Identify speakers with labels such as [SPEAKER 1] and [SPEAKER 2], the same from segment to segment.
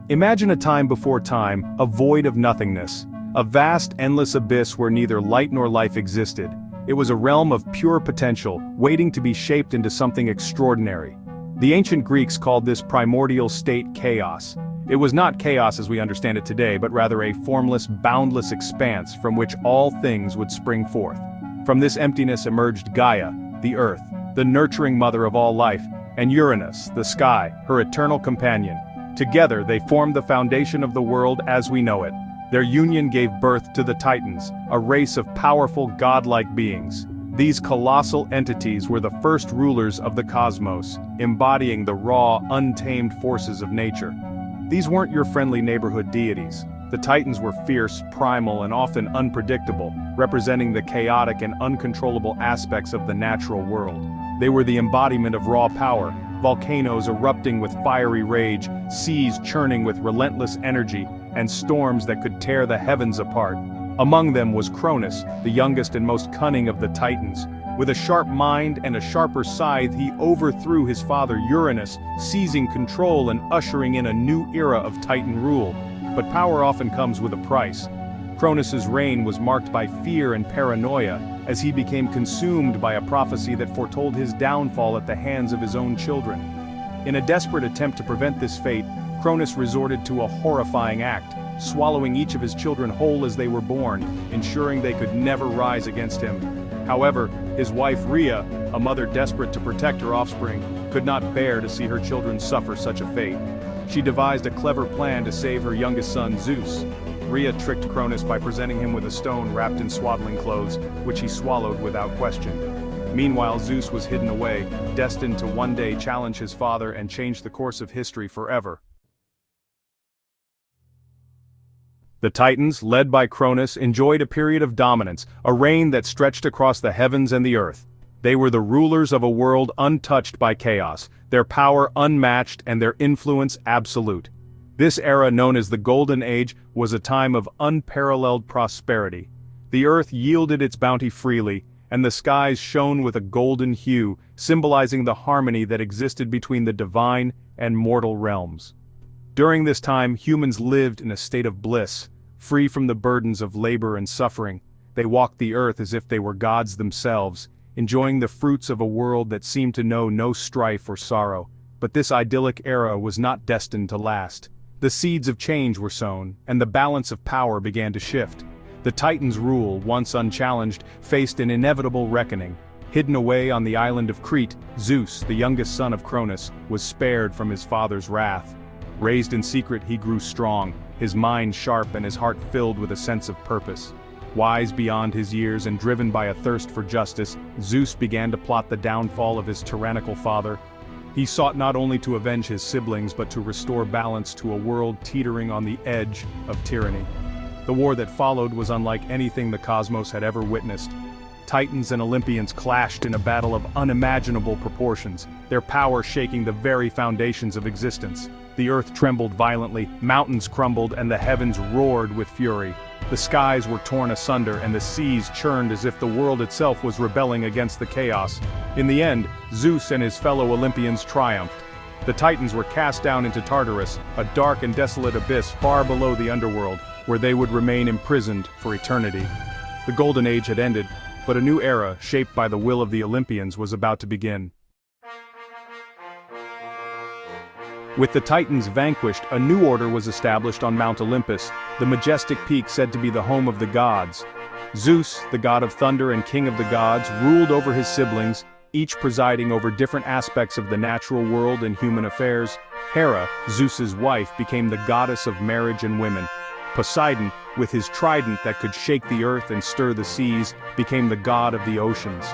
[SPEAKER 1] Imagine a time before time, a void of nothingness. A vast, endless abyss where neither light nor life existed. It was a realm of pure potential, waiting to be shaped into something extraordinary. The ancient Greeks called this primordial state chaos. It was not chaos as we understand it today, but rather a formless, boundless expanse from which all things would spring forth. From this emptiness emerged Gaia, the earth, the nurturing mother of all life, and Uranus, the sky, her eternal companion. Together they formed the foundation of the world as we know it. Their union gave birth to the Titans, a race of powerful godlike beings. These colossal entities were the first rulers of the cosmos, embodying the raw, untamed forces of nature. These weren't your friendly neighborhood deities. The Titans were fierce, primal, and often unpredictable, representing the chaotic and uncontrollable aspects of the natural world. They were the embodiment of raw power, volcanoes erupting with fiery rage, seas churning with relentless energy, and storms that could tear the heavens apart. Among them was Cronus, the youngest and most cunning of the Titans. With a sharp mind and a sharper scythe, he overthrew his father Uranus, seizing control and ushering in a new era of Titan rule. But power often comes with a price. Cronus's reign was marked by fear and paranoia, as he became consumed by a prophecy that foretold his downfall at the hands of his own children. In a desperate attempt to prevent this fate, Cronus resorted to a horrifying act, swallowing each of his children whole as they were born, ensuring they could never rise against him. However, his wife Rhea, a mother desperate to protect her offspring, could not bear to see her children suffer such a fate. She devised a clever plan to save her youngest son Zeus. Rhea tricked Cronus by presenting him with a stone wrapped in swaddling clothes, which he swallowed without question. Meanwhile, Zeus was hidden away, destined to one day challenge his father and change the course of history forever. The Titans, led by Cronus, enjoyed a period of dominance, a reign that stretched across the heavens and the earth. They were the rulers of a world untouched by chaos, their power unmatched and their influence absolute. This era, known as the Golden Age, was a time of unparalleled prosperity. The earth yielded its bounty freely, and the skies shone with a golden hue, symbolizing the harmony that existed between the divine and mortal realms. During this time, humans lived in a state of bliss, free from the burdens of labor and suffering. They walked the earth as if they were gods themselves, enjoying the fruits of a world that seemed to know no strife or sorrow. But this idyllic era was not destined to last. The seeds of change were sown, and the balance of power began to shift. The Titans' rule, once unchallenged, faced an inevitable reckoning. Hidden away on the island of Crete, Zeus, the youngest son of Cronus, was spared from his father's wrath. Raised in secret, he grew strong, his mind sharp and his heart filled with a sense of purpose. Wise beyond his years and driven by a thirst for justice, Zeus began to plot the downfall of his tyrannical father. He sought not only to avenge his siblings but to restore balance to a world teetering on the edge of tyranny. The war that followed was unlike anything the cosmos had ever witnessed. Titans and Olympians clashed in a battle of unimaginable proportions, their power shaking the very foundations of existence. The earth trembled violently, mountains crumbled, and the heavens roared with fury. The skies were torn asunder and the seas churned as if the world itself was rebelling against the chaos. In the end, Zeus and his fellow Olympians triumphed. The Titans were cast down into Tartarus, a dark and desolate abyss far below the underworld, where they would remain imprisoned for eternity. The Golden Age had ended, but a new era, shaped by the will of the Olympians, was about to begin. With the Titans vanquished, a new order was established on Mount Olympus, the majestic peak said to be the home of the gods. Zeus, the god of thunder and king of the gods, ruled over his siblings, each presiding over different aspects of the natural world and human affairs. Hera, Zeus's wife, became the goddess of marriage and women. Poseidon, with his trident that could shake the earth and stir the seas, became the god of the oceans.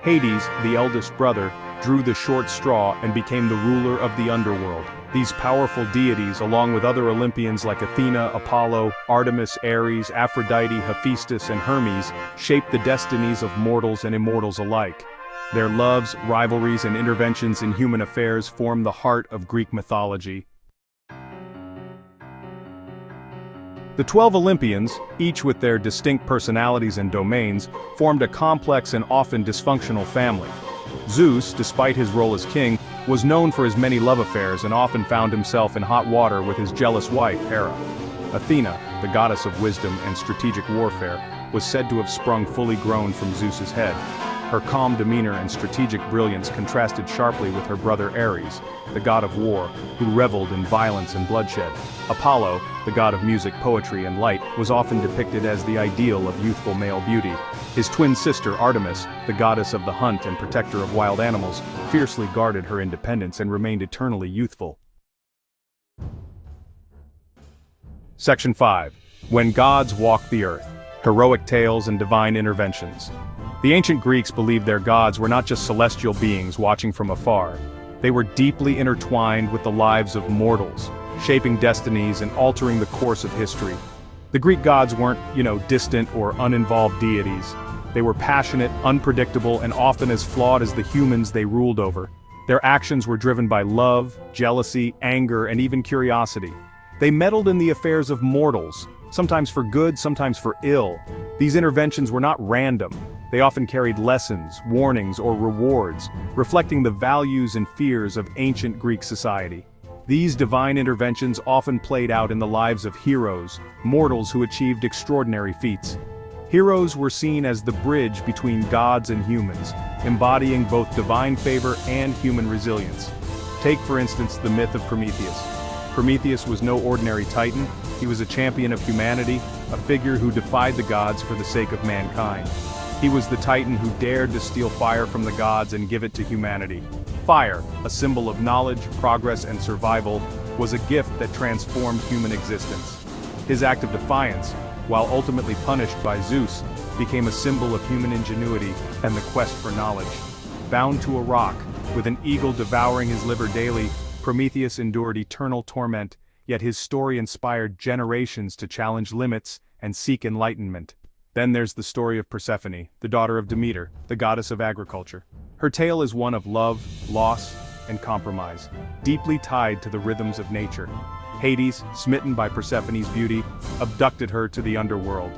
[SPEAKER 1] Hades, the eldest brother, drew the short straw and became the ruler of the underworld. These powerful deities, along with other Olympians like Athena, Apollo, Artemis, Ares, Aphrodite, Hephaestus, and Hermes, shaped the destinies of mortals and immortals alike. Their loves, rivalries, and interventions in human affairs form the heart of Greek mythology. The 12 Olympians, each with their distinct personalities and domains, formed a complex and often dysfunctional family. Zeus, despite his role as king, was known for his many love affairs and often found himself in hot water with his jealous wife, Hera. Athena, the goddess of wisdom and strategic warfare, was said to have sprung fully grown from Zeus's head. Her calm demeanor and strategic brilliance contrasted sharply with her brother Ares, the god of war, who reveled in violence and bloodshed. Apollo, the god of music, poetry, and light, was often depicted as the ideal of youthful male beauty. His twin sister Artemis, the goddess of the hunt and protector of wild animals, fiercely guarded her independence and remained eternally youthful. Section 5. When Gods Walk the Earth. Heroic Tales and Divine Interventions. The ancient Greeks believed their gods were not just celestial beings watching from afar. They were deeply intertwined with the lives of mortals, shaping destinies and altering the course of history. The Greek gods weren't, distant or uninvolved deities. They were passionate, unpredictable, and often as flawed as the humans they ruled over. Their actions were driven by love, jealousy, anger, and even curiosity. They meddled in the affairs of mortals, sometimes for good, sometimes for ill. These interventions were not random. They often carried lessons, warnings, or rewards, reflecting the values and fears of ancient Greek society. These divine interventions often played out in the lives of heroes, mortals who achieved extraordinary feats. Heroes were seen as the bridge between gods and humans, embodying both divine favor and human resilience. Take, for instance, the myth of Prometheus. Prometheus was no ordinary titan. He was a champion of humanity, a figure who defied the gods for the sake of mankind. He was the titan who dared to steal fire from the gods and give it to humanity. Fire, a symbol of knowledge, progress, and survival, was a gift that transformed human existence. His act of defiance, while ultimately punished by Zeus, became a symbol of human ingenuity and the quest for knowledge. Bound to a rock, with an eagle devouring his liver daily, Prometheus endured eternal torment, yet his story inspired generations to challenge limits and seek enlightenment. Then there's the story of Persephone, the daughter of Demeter, the goddess of agriculture. Her tale is one of love, loss, and compromise, deeply tied to the rhythms of nature. Hades, smitten by Persephone's beauty, abducted her to the underworld.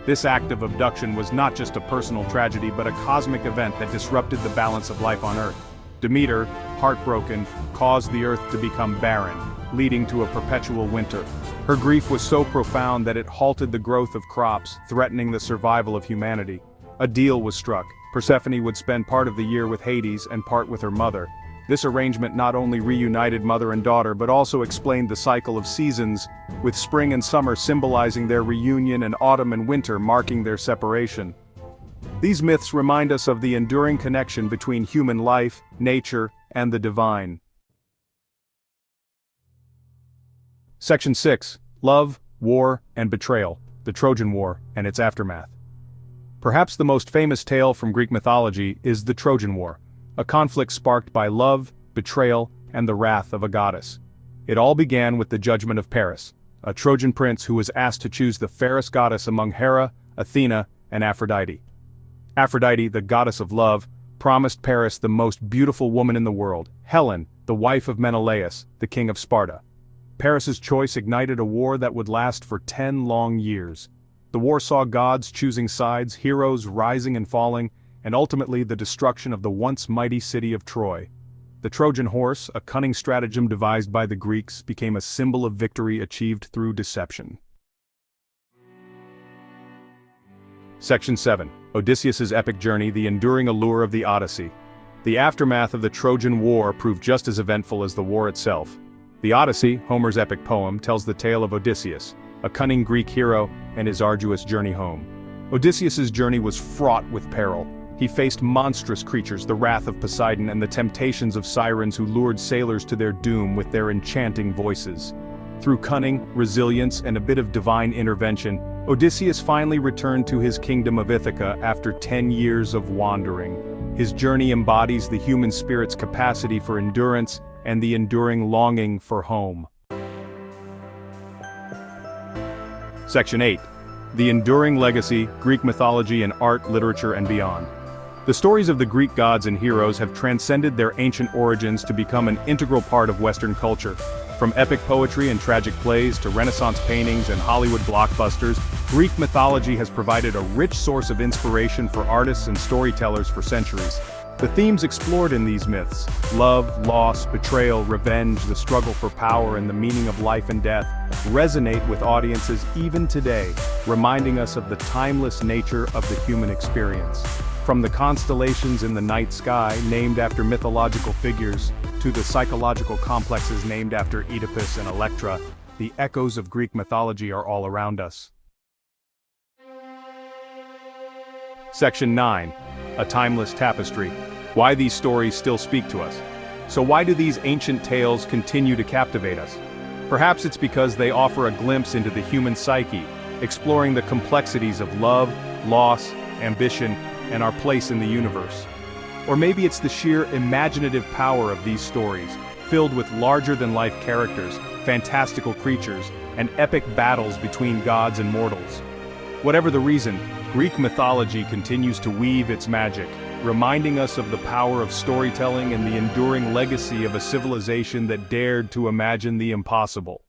[SPEAKER 1] This act of abduction was not just a personal tragedy but a cosmic event that disrupted the balance of life on Earth. Demeter, heartbroken, caused the earth to become barren, leading to a perpetual winter. Her grief was so profound that it halted the growth of crops, threatening the survival of humanity. A deal was struck. Persephone would spend part of the year with Hades and part with her mother. This arrangement not only reunited mother and daughter but also explained the cycle of seasons, with spring and summer symbolizing their reunion and autumn and winter marking their separation. These myths remind us of the enduring connection between human life, nature, and the divine. Section 6. Love, War, and Betrayal, the Trojan War and its aftermath. Perhaps the most famous tale from Greek mythology is the Trojan War, a conflict sparked by love, betrayal, and the wrath of a goddess. It all began with the judgment of Paris, a Trojan prince who was asked to choose the fairest goddess among Hera, Athena, and Aphrodite. Aphrodite, the goddess of love, promised Paris the most beautiful woman in the world, Helen, the wife of Menelaus, the king of Sparta. Paris's choice ignited a war that would last for 10 long years. The war saw gods choosing sides, heroes rising and falling, and ultimately the destruction of the once mighty city of Troy. The Trojan horse, a cunning stratagem devised by the Greeks, became a symbol of victory achieved through deception. Section 7. Odysseus's epic journey, the enduring allure of the Odyssey. The aftermath of the Trojan War proved just as eventful as the war itself. The Odyssey, Homer's epic poem, tells the tale of Odysseus, a cunning Greek hero, and his arduous journey home. Odysseus's journey was fraught with peril. He faced monstrous creatures, the wrath of Poseidon, and the temptations of sirens who lured sailors to their doom with their enchanting voices. Through cunning, resilience, and a bit of divine intervention, Odysseus finally returned to his kingdom of Ithaca after 10 years of wandering. His journey embodies the human spirit's capacity for endurance and the enduring longing for home. Section 8. The enduring legacy, Greek mythology and art, literature, and beyond. The stories of the Greek gods and heroes have transcended their ancient origins to become an integral part of Western culture. From epic poetry and tragic plays to Renaissance paintings and Hollywood blockbusters, Greek mythology has provided a rich source of inspiration for artists and storytellers for centuries. The themes explored in these myths, love, loss, betrayal, revenge, the struggle for power, and the meaning of life and death, resonate with audiences even today, reminding us of the timeless nature of the human experience. From the constellations in the night sky, named after mythological figures, to the psychological complexes named after Oedipus and Electra, the echoes of Greek mythology are all around us. Section 9. A timeless tapestry. Why these stories still speak to us. So why do these ancient tales continue to captivate us? Perhaps it's because they offer a glimpse into the human psyche, exploring the complexities of love, loss, ambition, and our place in the universe. Or maybe it's the sheer imaginative power of these stories, filled with larger-than-life characters, fantastical creatures, and epic battles between gods and mortals. Whatever the reason, Greek mythology continues to weave its magic, reminding us of the power of storytelling and the enduring legacy of a civilization that dared to imagine the impossible.